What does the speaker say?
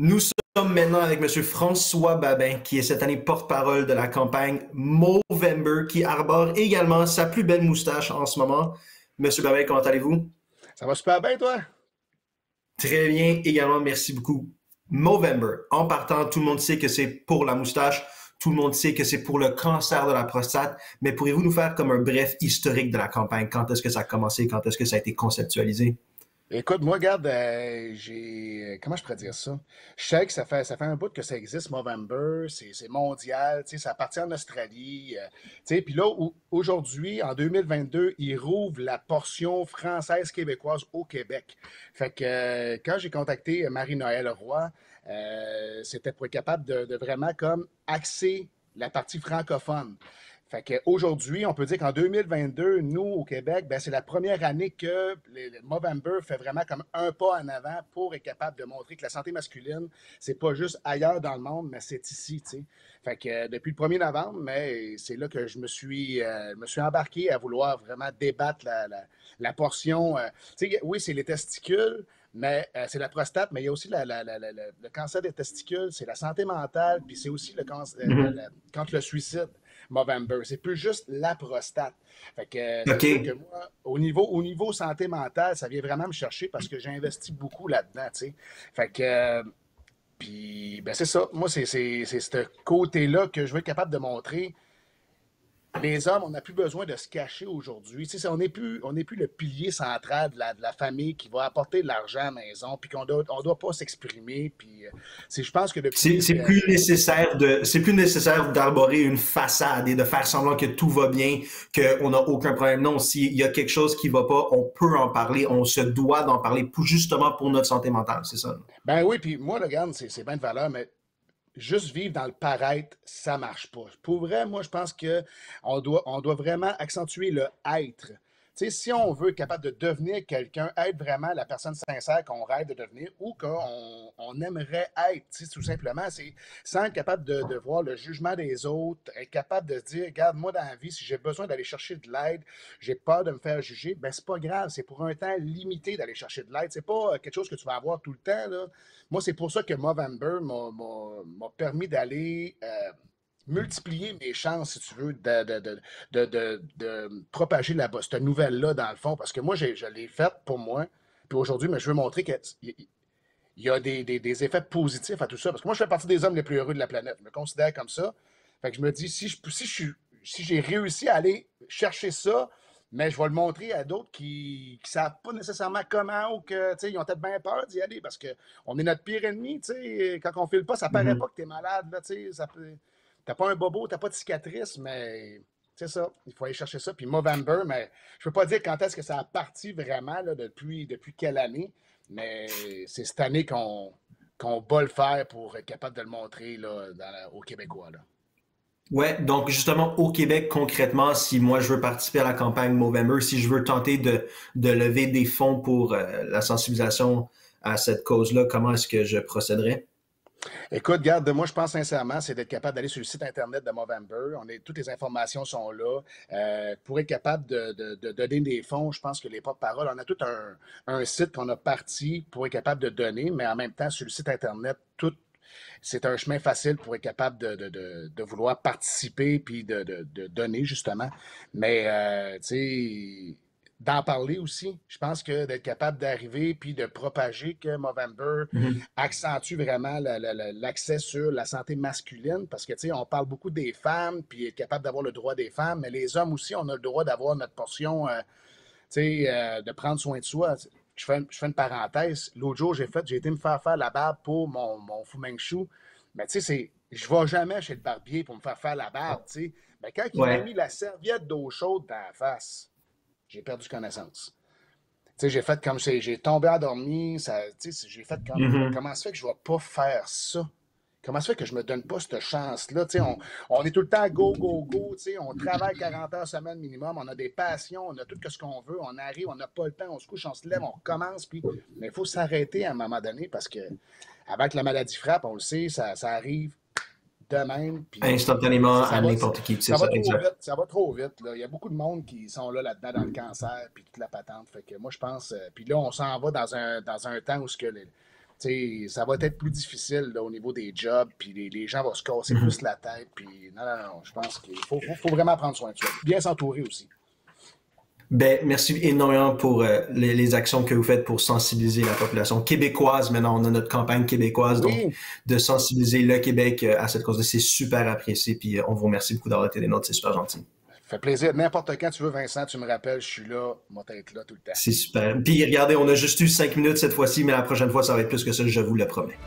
Nous sommes maintenant avec Monsieur François Babin, qui est cette année porte-parole de la campagne Movember, qui arbore également sa plus belle moustache en ce moment. Monsieur Babin, comment allez-vous? Ça va super bien, toi? Très bien, également, merci beaucoup. Movember, en partant, tout le monde sait que c'est pour la moustache, tout le monde sait que c'est pour le cancer de la prostate, mais pourriez-vous nous faire comme un bref historique de la campagne? Quand est-ce que ça a commencé? Quand est-ce que ça a été conceptualisé? Écoute, moi, regarde, comment je pourrais dire ça? Je sais que ça fait un bout que ça existe, Movember, c'est mondial, tu sais, ça appartient en Australie. Tu sais, puis là, aujourd'hui, en 2022, ils rouvrent la portion française-québécoise au Québec. Fait que quand j'ai contacté Marie-Noëlle Roy, c'était pour être capable de vraiment comme axer la partie francophone. Fait qu'aujourd'hui, on peut dire qu'en 2022, nous, au Québec, ben, c'est la première année que le Movember fait vraiment comme un pas en avant pour être capable de montrer que la santé masculine, c'est pas juste ailleurs dans le monde, mais c'est ici, tu sais. Fait que depuis le 1er novembre, mais c'est là que je me suis embarqué à vouloir vraiment débattre la portion. Tu sais, oui, c'est les testicules, mais c'est la prostate, mais il y a aussi le cancer des testicules, c'est la santé mentale, puis c'est aussi le cancer, contre le suicide. Movember. C'est plus juste la prostate. Fait que c'est sûr que OK. moi, au niveau santé mentale, ça vient vraiment me chercher parce que j'ai investi beaucoup là-dedans, tu sais. Fait que, puis, ben c'est ça. Moi, c'est ce côté-là que je veux être capable de montrer. Les hommes, on n'a plus besoin de se cacher aujourd'hui. Tu sais, on n'est plus le pilier central de la famille qui va apporter de l'argent à la maison, puis qu'on doit pas s'exprimer. Puis, je pense que C'est depuis plus nécessaire c'est plus nécessaire d'arborer une façade et de faire semblant que tout va bien, qu'on n'a aucun problème. Non, s'il y a quelque chose qui va pas, on peut en parler, on se doit d'en parler justement pour notre santé mentale, c'est ça. Ben oui, puis moi, regarde, c'est bien de valeur, mais juste vivre dans le paraître, ça marche pas. Pour vrai, moi, je pense que on doit vraiment accentuer le être. Tu sais, si on veut être capable de devenir quelqu'un, être vraiment la personne sincère qu'on rêve de devenir ou qu'on aimerait être, tu sais, tout simplement, c'est sans être capable de voir le jugement des autres, être capable de se dire, regarde, moi, dans la vie, si j'ai besoin d'aller chercher de l'aide, j'ai peur de me faire juger, ben c'est pas grave, c'est pour un temps limité d'aller chercher de l'aide. C'est pas quelque chose que tu vas avoir tout le temps, là. Moi, c'est pour ça que Movember m'a permis d'aller multiplier mes chances, si tu veux, de propager cette nouvelle-là dans le fond. Parce que moi, je l'ai faite pour moi. Puis aujourd'hui, mais je veux montrer qu'il y a des effets positifs à tout ça. Parce que moi, je fais partie des hommes les plus heureux de la planète. Je me considère comme ça. Fait que je me dis, si j'ai réussi à aller chercher ça, mais je vais le montrer à d'autres qui ne savent pas nécessairement comment ou que, tu sais, ils ont peut-être bien peur d'y aller parce qu'on est notre pire ennemi, tu sais. Quand on ne file pas, ça paraît pas Mhm. que tu es malade, là, tu sais. T'as pas un bobo, t'as pas de cicatrice, mais c'est ça. Il faut aller chercher ça. Puis Movember, mais je peux pas dire quand est-ce que ça a parti vraiment, là, depuis quelle année, mais c'est cette année qu'on bat le fer pour être capable de le montrer là, aux Québécois. Là. Ouais, donc justement au Québec concrètement, si moi je veux participer à la campagne Movember, si je veux tenter de lever des fonds pour la sensibilisation à cette cause-là, comment est-ce que je procéderais? Écoute, garde, moi, je pense sincèrement, c'est d'être capable d'aller sur le site Internet de Movember. Toutes les informations sont là. Pour être capable de donner des fonds, je pense que les porte-paroles, on a tout un site qu'on a parti pour être capable de donner, mais en même temps, sur le site Internet, c'est un chemin facile pour être capable de vouloir participer puis de donner, justement. Mais, tu sais, d'en parler aussi. Je pense que d'être capable d'arriver puis de propager que Movember Mhm. accentue vraiment l'accès sur la santé masculine parce que, tu sais, on parle beaucoup des femmes puis être capable d'avoir le droit des femmes, mais les hommes aussi, on a le droit d'avoir notre portion, tu sais, de prendre soin de soi. Je fais une parenthèse. L'autre jour, j'ai été me faire la barbe pour mon Fu Manchu. Mais tu sais, je ne vais jamais chez le barbier pour me faire la barbe, tu sais. Mais quand il m'a Ouais. mis la serviette d'eau chaude dans la face, j'ai perdu connaissance. Tu sais, j'ai fait comme j'ai tombé endormi, tu sais, j'ai fait comme Mhm. comment ça fait que je ne vais pas faire ça? Comment ça fait que je me donne pas cette chance-là? Tu sais, on est tout le temps go, go, go. Tu sais, on travaille 40 heures semaine minimum, on a des passions, on a tout ce qu'on veut, on arrive, on n'a pas le temps, on se couche, on se lève, on recommence, puis mais il faut s'arrêter à un moment donné parce que avant que la maladie frappe, on le sait, ça arrive de même, puis Instantanément ça à va, n'importe qui, c'est ça va ça, trop exact. vite, ça va trop vite. Là. Il y a beaucoup de monde qui sont là-dedans dans le cancer, puis toute la patente. Fait que moi, je pense, puis là, on s'en va dans un temps où ce que ça va être plus difficile là, au niveau des jobs, puis les gens vont se casser plus la tête. Puis non, je pense qu'il faut vraiment prendre soin de soi. Bien s'entourer aussi. Ben, merci énormément pour les actions que vous faites pour sensibiliser la population québécoise. Maintenant, on a notre campagne québécoise, donc de sensibiliser le Québec à cette cause-là, c'est super apprécié. Puis on vous remercie beaucoup d'avoir été des nôtres, c'est super gentil. Ça fait plaisir. N'importe quand tu veux, Vincent, tu me rappelles, je suis là, moi t'être là tout le temps. C'est super. Puis regardez, on a juste eu 5 minutes cette fois-ci, mais la prochaine fois, ça va être plus que ça, je vous le promets.